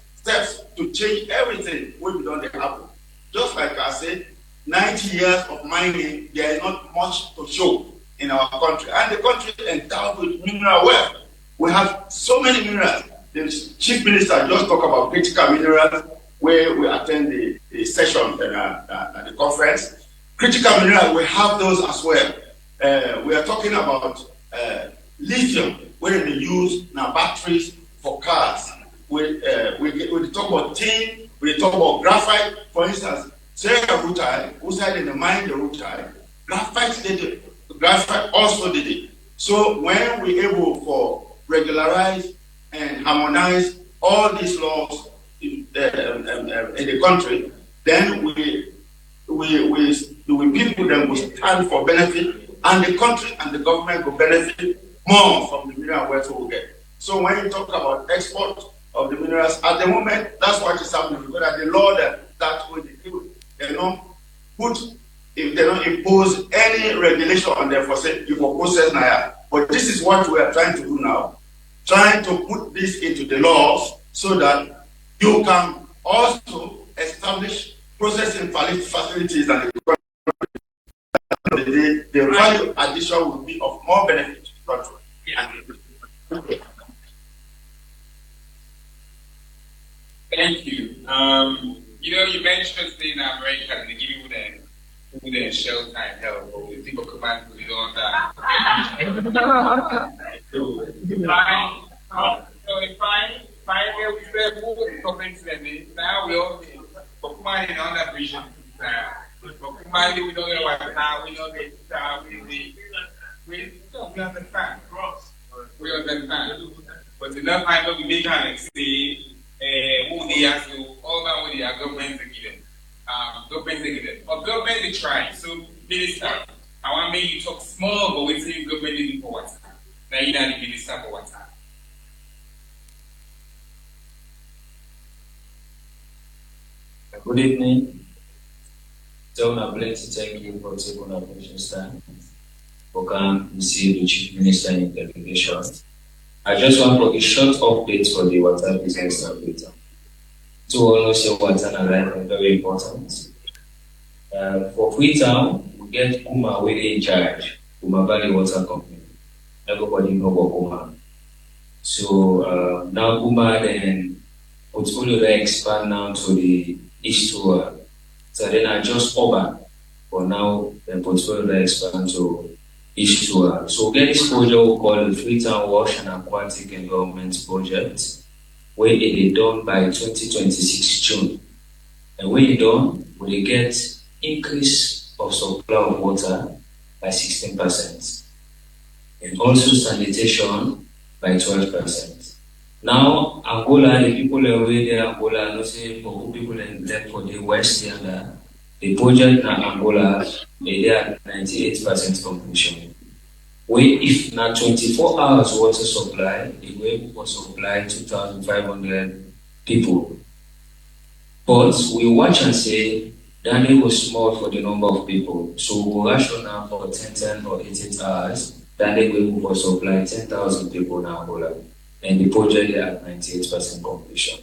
Speaker 3: to change everything when we don't happen. Just like I said, 90 years of mining, there is not much to show in our country. And the country is endowed with mineral wealth. We have so many minerals. The Chief Minister just talked about critical minerals where we attend the session and the conference. Critical minerals, we have those as well. We are talking about lithium, where they use now batteries for cars. We talk about tin, we talk about graphite. For instance, say a rutile, who said in the mine the rutile, graphite did it. Graphite also did it. So when we're able to regularize and harmonize all these laws in the country, then we people that will stand for benefit, and the country and the government will benefit more from the mineral wealth we will get. So when you talk about export, of the minerals. At the moment, that's what is happening. Because at the law that would they don't put, if they don't impose any regulation on them for say you will process Naya. But this is what we are trying to do now, trying to put this into the laws so that you can also establish processing facilities and the value addition will be of more benefit to the country.
Speaker 1: Thank you. You mentioned in America they give you food and shelter and help, but with people come out to the other. So if I get we say food coming to them, now we all but come on in another vision. But come on, we don't know what now we know that we understand. We understand. But enough time that we make and say who they are, so all that what they are government to give them. Government to give them. But government they try. So minister, I want to make you talk small, but we say government they do for what? Now you know the minister for what?
Speaker 8: Good evening. John, I'd like to thank you for taking our questions time. For come receive the Chief Minister in delegation. I just want for a short update for the water business and data. To all say water and life are very important. For Freetown, we get Kuma way in charge, Kuma Valley Water Company. Everybody know about Kuma. So now Kuma then portfolio they expand now to the east to so then I just over for now the portfolio they expand to east to so we get this project we call the Freetown Wash and Aquatic Environment Project, where it is done by 2026 June. And when it done, we get increase of supply of water by 16%. And also sanitation by 12%. Now, Angola, the people away there, Angola, no say for people in left for the west and the project in Angola, they are 98% completion. Where if now 24 hours water supply, they were able to supply 2,500 people. But we watch and say that it was small for the number of people. So we rational for 10 or 18 hours, that they were able to supply 10,000 people in Angola. And the project at 98% completion.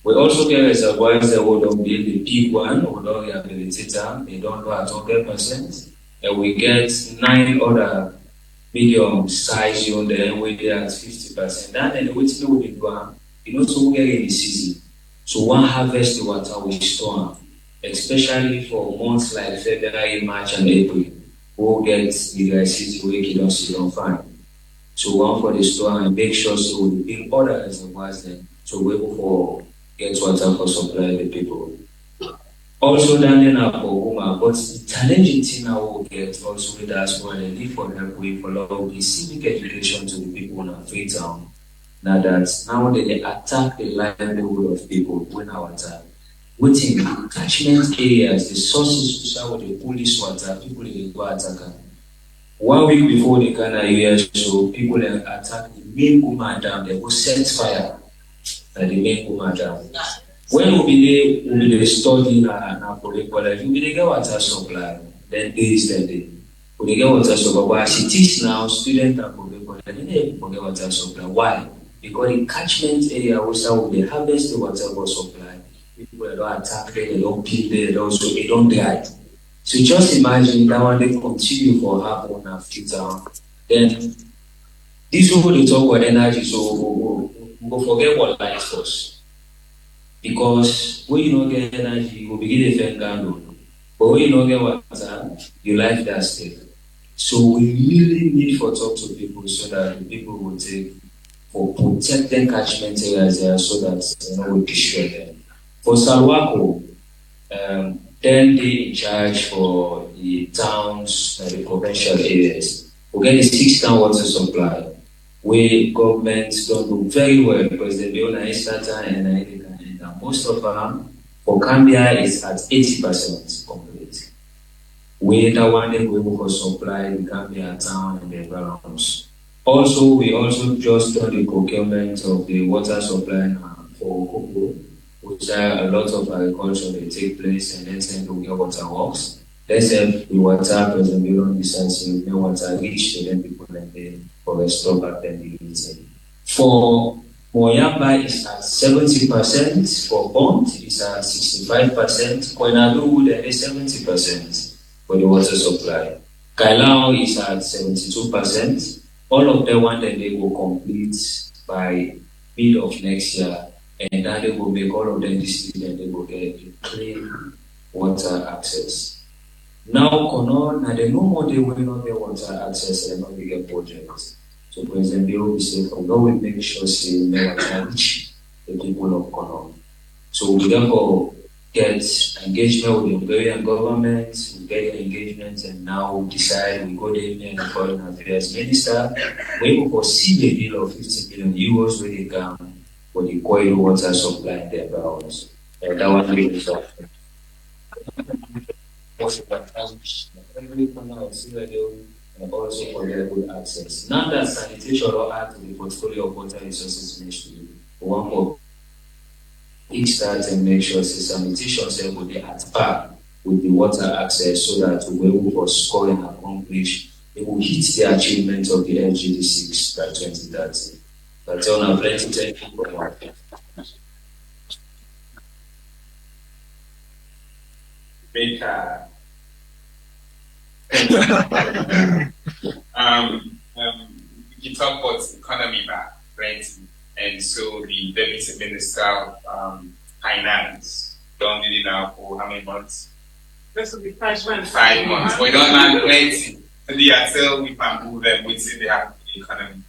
Speaker 8: We also get reservoirs that will don't be the big one, we don't rehabilitate them, they don't do at 100%. And we get 9 other medium size unit there, where they are at 50%. That and what's new with one, so we get in the season. So one harvest the water we store, especially for months like February, March, and April. We'll get the dry season where you don't see them fine. So one for the store and make sure so we build other reservoirs then so we're able to get water for supply the people. Also down in our Poguma, but the challenging thing now we'll get also with Diaspora and the need for help with for lot of the civic education to the people in our Freetown. Now that now they attack the livelihood of people when our water. Within catchment areas, the sources where they pull this water, people will go attack. 1 week before the Ghana year, so people attack the main Guma Dam, they will set fire at the main Guma Dam. When we be there studying and college, we get water supply, then days, then day. We get water supply, but as it is now, students and college, they get water supply. Why? Because the catchment area also they harvest the water for supply. People don't attack them, they don't peel them, they don't dry. So just imagine that when they continue for half on Africa, then this is what they talk about energy, so we'll forget what life first. Because when you don't get energy, you will begin to feel candle. But when you don't get water, your life does stay. So we really need to talk to people so that the people will take for protecting catchment areas there so that we destroy them. For Salwako, then they in charge for the towns and the provincial areas. We get the 6 town water supply, where governments don't do very well because the Leone and most of them for Cambia is at 80% complete. We the one that we will supply the Cambia town and the environs. Also, we also just done the procurement of the water supply for cocoa, which a lot of agriculture they take place, and then send to get water works. Let's say the water President Leone decides to make water reach to them people and they for restore back then the eating. For Moyamba is at 70%, for Bond is at 65%, Koinadu is 70% for the water supply. Kailao is at 72%. All of them one day they will complete by mid of next year, and then they will make all of them district and they will get a clean water access. Now, Kono, now they no more they will not get water access and not get projects. So President Leone will say, "Oh, we make sure we never reach the people of Kono." So we therefore get engagement with the Bulgarian government, we get engagement, and now we decide we go there and the Foreign Affairs Minister. We will foresee the deal of 50 million euros where they come for the Koidu water supply in their barrels. And that one will be solved. And also for their good access. Now that sanitation will add to the portfolio of water resources ministry, one more each start and make sure the sanitation will be at par with the water access so that we will score and accomplish, it will hit the achievement of the LGD6 by 2030. But on our plenty thank you for that.
Speaker 1: You talk about economy back, right? And so the Deputy Minister of Finance don't do it now for how many months?
Speaker 9: This will be 5 months.
Speaker 1: 5 months. We don't have plenty. So they are still we can move them within the economy.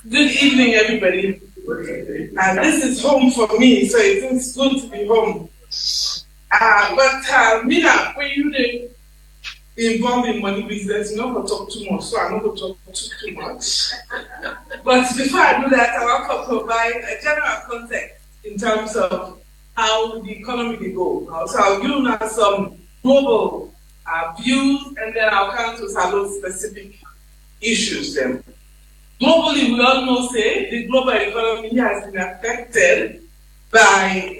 Speaker 9: Good evening, everybody. And this is home for me, so it's good to be home. But Mina, when you involved in money business, you're not going to talk too much, so I'm not going to talk too much. But before I do that, I want to provide a general context in terms of how the economy will go. So I'll give you some global views, and then I'll come to some specific issues. Then. Globally, we all know, say, the global economy has been affected by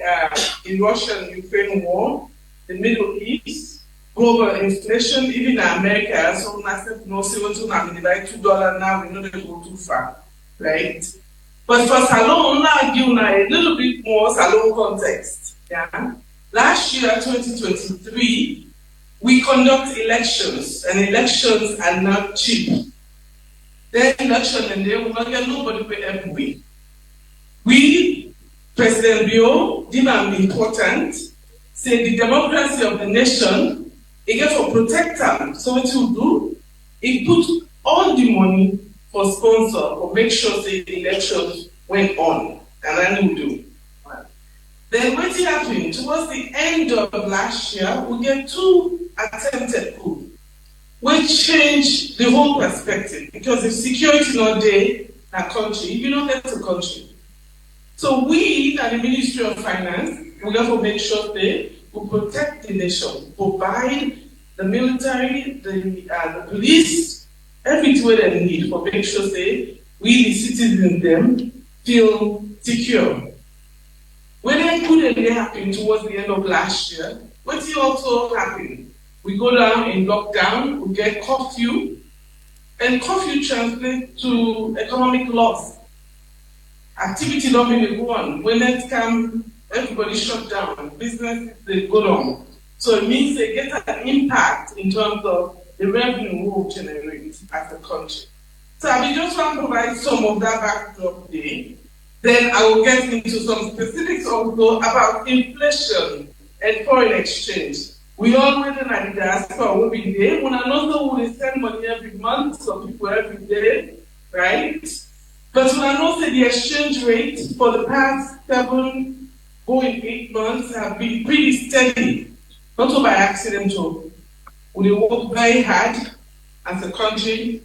Speaker 9: the Russian-Ukraine war, the Middle East, global inflation, even in America, so massive, no, like $2 now, we know they go too far, right? But for Salon, I'll give you a little bit more Salon context. Yeah? Last year, 2023, we conduct elections, and elections are not cheap. There's election, and they will not get nobody pay every week. We, President Leone, deemed important, say the democracy of the nation, again for protect them. So what you do, it put all the money for sponsor or make sure the elections went on. And then we do. Then what happened? Towards the end of last year, we get 2 attempted coups, which changed the whole perspective. Because if security not there in a country, you don't get a country. So we, at the Ministry of Finance, we have to make sure they will protect the nation, provide the military, the police, everything they need for make sure we, the citizens, them feel secure. When they couldn't happen towards the end of last year, what also happened? We go down in lockdown, we get curfew, and curfew translates to economic loss. Activity don't really go on. When that comes, everybody shut down, business they go down. So it means they get an impact in terms of the revenue we will generate as a country. So I will just want to provide some of that backdrop today. Then I will get into some specifics also about inflation and foreign exchange. We all wait in the diaspora will be there. When another will send money every month, some people every day, right? But when I know that the exchange rate for the past 7 going 8 months have been pretty steady. Not by accident, we work very hard as a country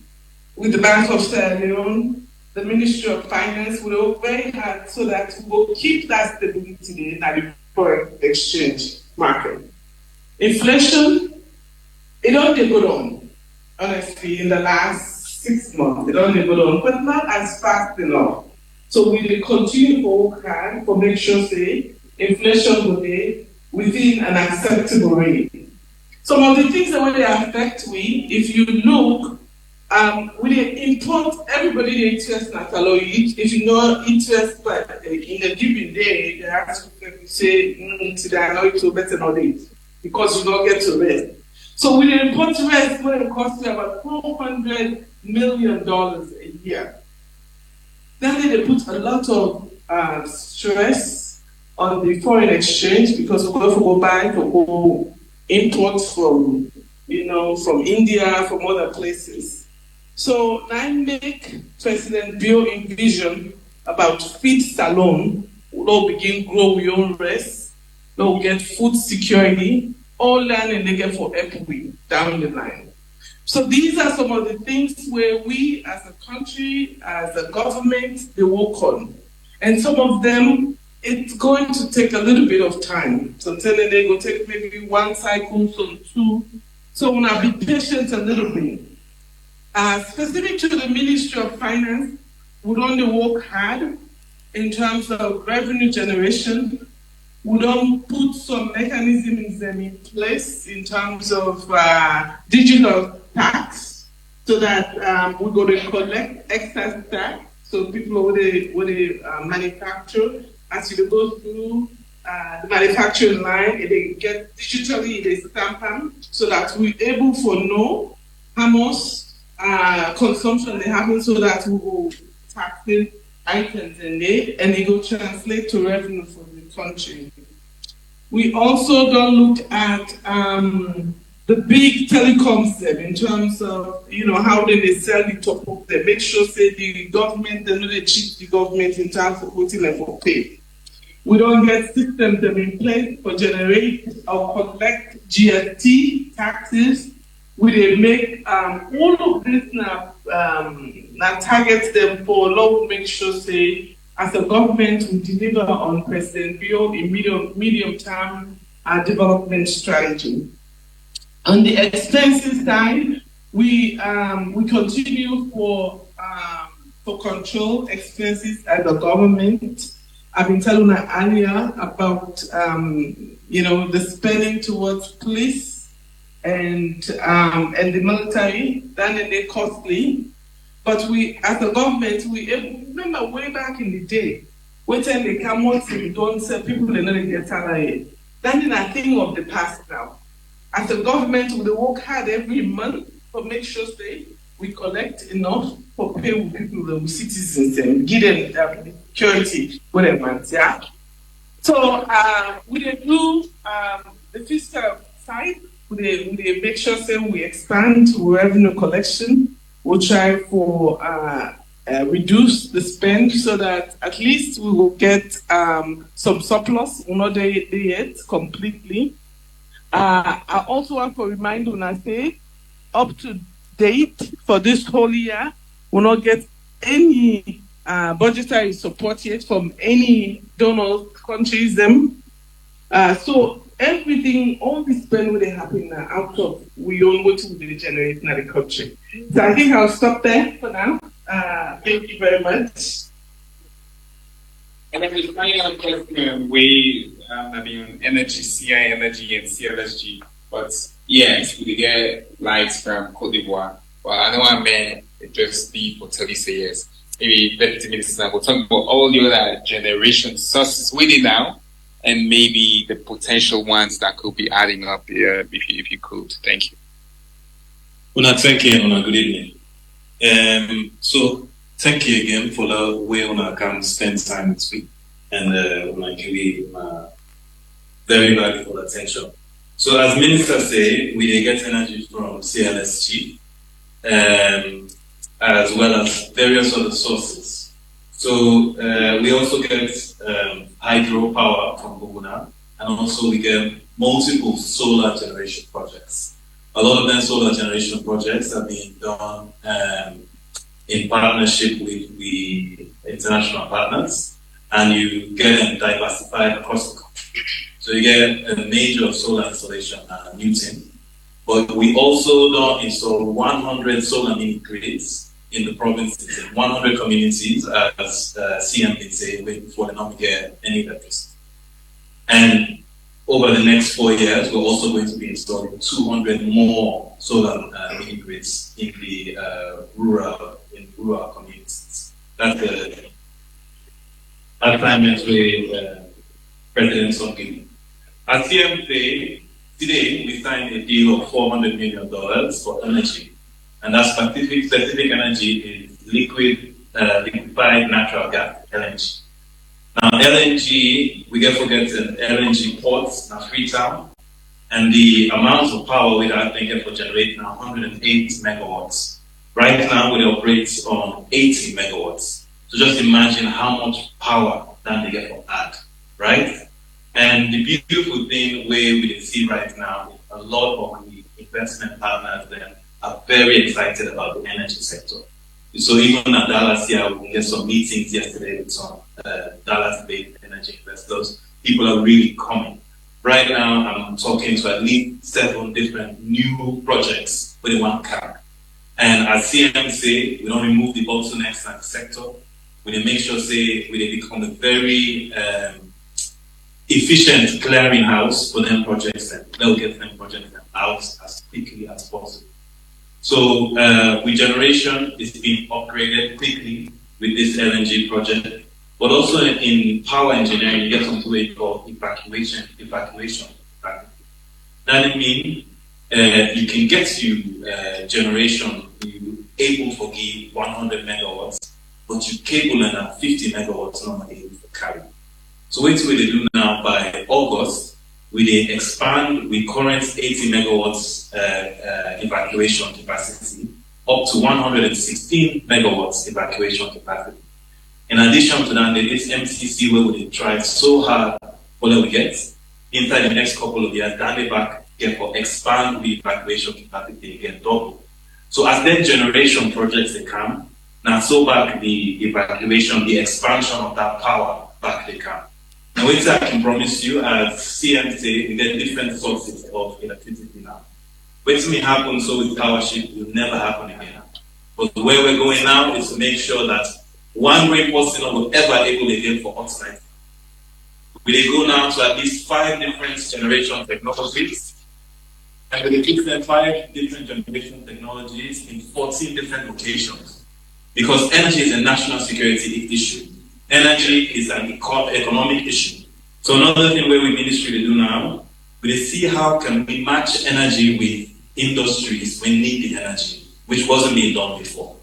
Speaker 9: with the Bank of Sierra Leone, the Ministry of Finance. We work very hard so that we will keep that stability in the foreign exchange market. Inflation, it only go on, honestly, in the last 6 months. It only go on, but not as fast enough So we will continue to work hard for make sure say inflation will be within an acceptable rate. Some of the things that will affect we, if you look, we import everybody the interest not allow you. If you know interest but in a given day, they ask you say today allow you to better know it because you don't get to rest. So we import rest will cost you about $400 million a year. Then they put a lot of stress on the foreign exchange because we have to go buy to go import from from India, from other places. So now make President Bio envision about feed salon, we'll begin grow your own rest, they'll get food security, all learning they get for equity down the line. So these are some of the things where we as a country, as a government, they work on. And some of them, it's going to take a little bit of time. Sometimes they will take maybe one cycle, some two. So we'll be patient a little bit. Specific to the Ministry of Finance, we only work hard in terms of revenue generation. We don't put some mechanisms in place in terms of digital tax so that we're going to collect excess tax. So people with the manufacture, as you go through the manufacturing line, they get digitally, they stamp them so that we're able to know how much consumption they have so that we will tax items in there and they go translate to revenue for the country. We also don't look at the big telecoms in terms of how they sell the top up there. Make sure say the government, they know they cheat the government in terms of putting them for pay. We don't get systems in place for generate or collect GST taxes. We make all of this now target them for law. Make sure say as a government we deliver on President Bio in medium term development strategy. On the expenses side, we continue for control expenses as a government. I've been telling you earlier about the spending towards police and the military. Then they're costly, but we as a government remember way back in the day when they come out and don't sell people they know they get salary. Then I think of the past now. As a government, we work hard every month to make sure we collect enough for pay with people, the citizens, and give them security, whatever. Yeah. So we do the fiscal side. We make sure we expand revenue collection. We'll try for reduce the spend so that at least we will get some surplus. We're not there yet completely. I also want to remind you, when I say up to date for this whole year, we'll not get any budgetary support yet from any donor countries. So everything, all the spend will happen now out of we own what will be generated in the country. So I think I'll stop there for now. Thank you very much.
Speaker 1: And then the final question, we have been energy, CI energy and CLSG, but yes, we get lights from Cote d'Ivoire. Well, I know I may just be for 30 years, maybe 30 minutes now. We'll talk about all the other generation sources with it now, and maybe the potential ones that could be adding up here, if you could. Thank you.
Speaker 10: Una, thank you, Una. Good evening. So thank you again for the way Una can spend time this week, and Una give me very valuable attention. So as Minister say, we get energy from CLSG, as well as various other sources. So we also get hydro power from Boguna, and also we get multiple solar generation projects. A lot of them solar generation projects are being done in partnership with the international partners, and you get them diversified across the country. So you get a major solar installation at Newton, but we also don't install 100 solar mini grids in the provinces, in 100 communities, as CM did say, before they don't get any electricity. And over the next 4 years, we're also going to be installing 200 more solar mini grids in the rural communities. That's the assignment with President Sengeh. As CM said, today we signed a deal of $400 million for energy, and that specific energy is liquefied natural gas, LNG. Now, LNG, we get forgetting LNG ports in Freetown, and the amount of power we have been get for generating 108 megawatts. Right now, we operate on 80 megawatts. So just imagine how much power that they get for that, right? And the beautiful thing where we see right now, a lot of the investment partners there are very excited about the energy sector. So even at Dallas here, we get some meetings yesterday with some Dallas-based energy investors. People are really coming. Right now, I'm talking to at least 7 different new projects with one car. And as CM say, we don't remove the bottlenecks in the sector. We make sure, we become a very efficient clearinghouse for them projects, and they'll get them projects out as quickly as possible. So regeneration is being upgraded quickly with this LNG project, but also in power engineering, you get something we call evacuation. That means you can get to generation, you able to give 100 megawatts, but you cable at 50 megawatts normally for carry. So what we do now by August, we expand with current 80 megawatts evacuation capacity up to 116 megawatts evacuation capacity. In addition to that, there is MCC where we try so hard for what we get. Inside the next couple of years, then they back get for expand the evacuation capacity again double. So as then generation projects they come, now so back the evacuation, the expansion of that power back they come. Now, what I can promise you, as CM say, we get different sources of electricity now. What may happen so with Powership will never happen again. But where we're going now is to make sure that one great person will ever able again for outside. We go now to at least 5 different generation technologies, and we keep them 5 different generation technologies in 14 different locations. Because energy is a national security issue. Energy is an economic issue. So another thing where we ministry to do now, we see how can we match energy with industries when need the energy, which wasn't being done before.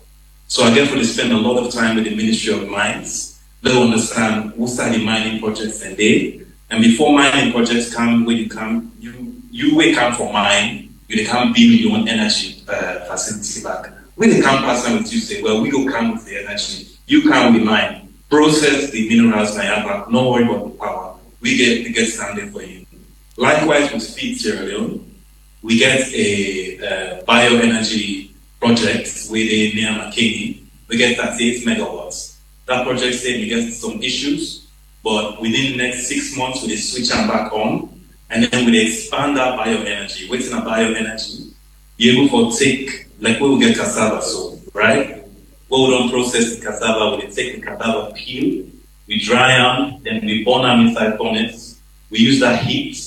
Speaker 10: So I guess we spend a lot of time with the Ministry of Mines. They understand what are the mining projects and they. And before mining projects come, when you come, you will come for mine, you can build your own energy facility back. When they come pass with you say, well, we will come with the energy, you come with mine. Process the minerals I have, no worry about the power. We get standing for you. Likewise with Feed Sierra Leone, we get a bioenergy project with a near Makeni. We get 38 megawatts. That project said we get some issues, but within the next 6 months we switch them back on, and then we expand our bioenergy. What's in a bioenergy? Be able to take, like we will get cassava, so right? We don't process the cassava, we take the cassava peel, we dry them, then we burn them inside furnace. We use that heat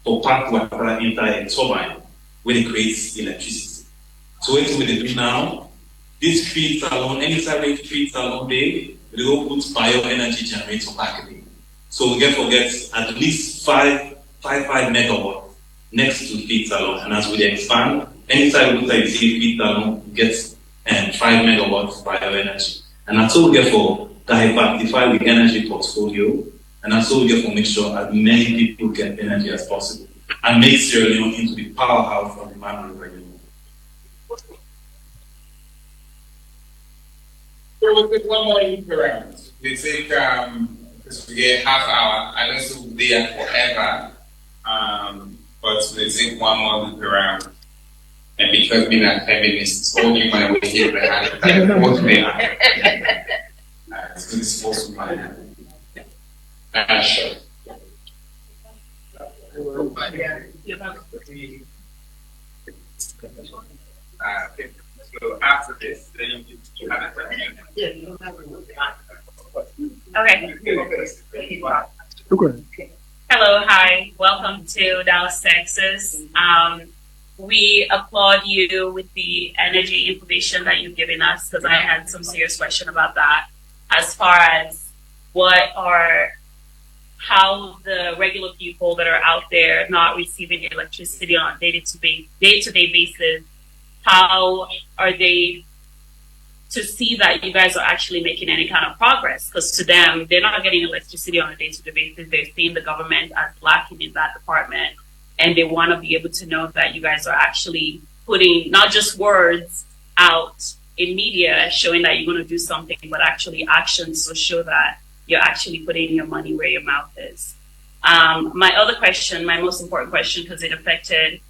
Speaker 10: to pack water into a turbine where it creates electricity. So what we do now, this feeds alone, anytime we feed alone day, we go put bioenergy generator back in. So we get at least 5 megawatts next to feed alone. And as we expand, anytime we put feed alone, we get 5 megawatts bioenergy. And that's all we get for diversify the energy portfolio, and that's all we get for make sure as many people get energy as possible, and make Sierra Leone into the powerhouse of demand revenue.
Speaker 1: So we'll take one more loop around. We take, because we get half hour, I don't know we'll be there forever, but we'll take one more loop around. And because being a feminist, holding my way here, I both may it's going to suppose my hand. Sure. Okay. So after this,
Speaker 11: Okay. Hello, hi. Welcome to Dallas, Texas. We applaud you with the energy information that you've given us, because I had some serious question about that, as far as how the regular people that are out there not receiving electricity on a day-to-day basis, how are they to see that you guys are actually making any kind of progress? Because to them, they're not getting electricity on a day-to-day basis. They're seeing the government as lacking in that department, and they want to be able to know that you guys are actually putting not just words out in media showing that you're going to do something, but actually actions to show that you're actually putting your money where your mouth is. My other question, my most important question, because it affected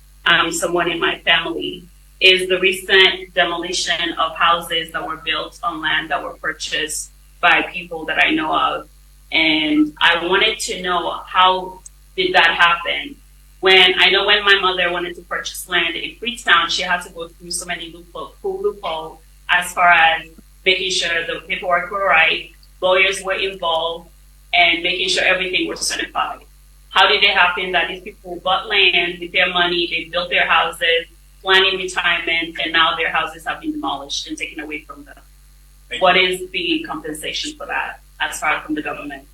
Speaker 11: someone in my family, is the recent demolition of houses that were built on land that were purchased by people that I know of. And I wanted to know, how did that happen? When my mother wanted to purchase land in Freetown, she had to go through so many loopholes as far as making sure the paperwork were right, lawyers were involved, and making sure everything was certified. How did it happen that these people bought land with their money, they built their houses, planning retirement, and now their houses have been demolished and taken away from them? What is the compensation for that as far as from the government?